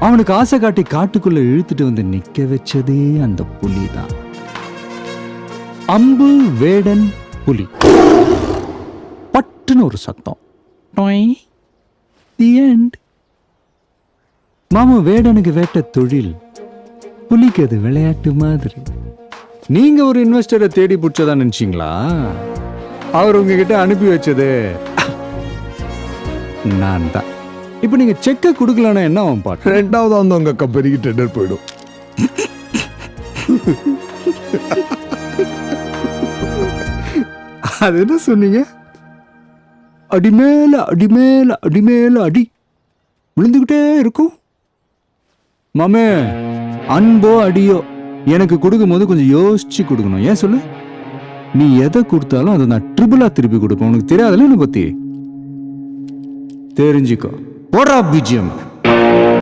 அவனுக்கு ஆசை காட்டி காட்டுக்குள்ள இழுத்துட்டு வந்து நிக்க வச்சதே அந்த புலி தான். அம்பு வேடன் புலி. பட்டுன்னு ஒரு சத்தம். The end. மாமா, வேடனுக்கு வேட்ட தொழில், புலிக்கு அது விளையாட்டு மாதிரி. நீங்க ஒரு இன்வெஸ்டரை தேடி பிடிச்சதா நினைச்சீங்களா? அவர் உங்ககிட்ட அனுப்பி வச்சது நான் தான். இப்ப நீங்க செக்க கொடுக்கலன்னா என்ன ஆகும் பாட்டு? ரெண்டாவது வந்து உங்க கம்பெனிக்கு டெண்டர் போயிடும். அது என்ன சொன்னீங்க? அடிமேல அடிமேல அடிமேல அடி விழுந்துகிட்டே இருக்கும். மாமே, அன்போ அடியோ எனக்கு கொடுக்கும் போது கொஞ்சம் யோசிச்சு கொடுக்கணும். ஏன் சொல்லு? நீ எதை கொடுத்தாலும் அதை நான் ட்ரிபிளா திருப்பி கொடுப்பேன். உனக்கு தெரியாதுல்ல என்ன பத்தி? தெரிஞ்சுக்கோ. போடா பிஜிஎம்.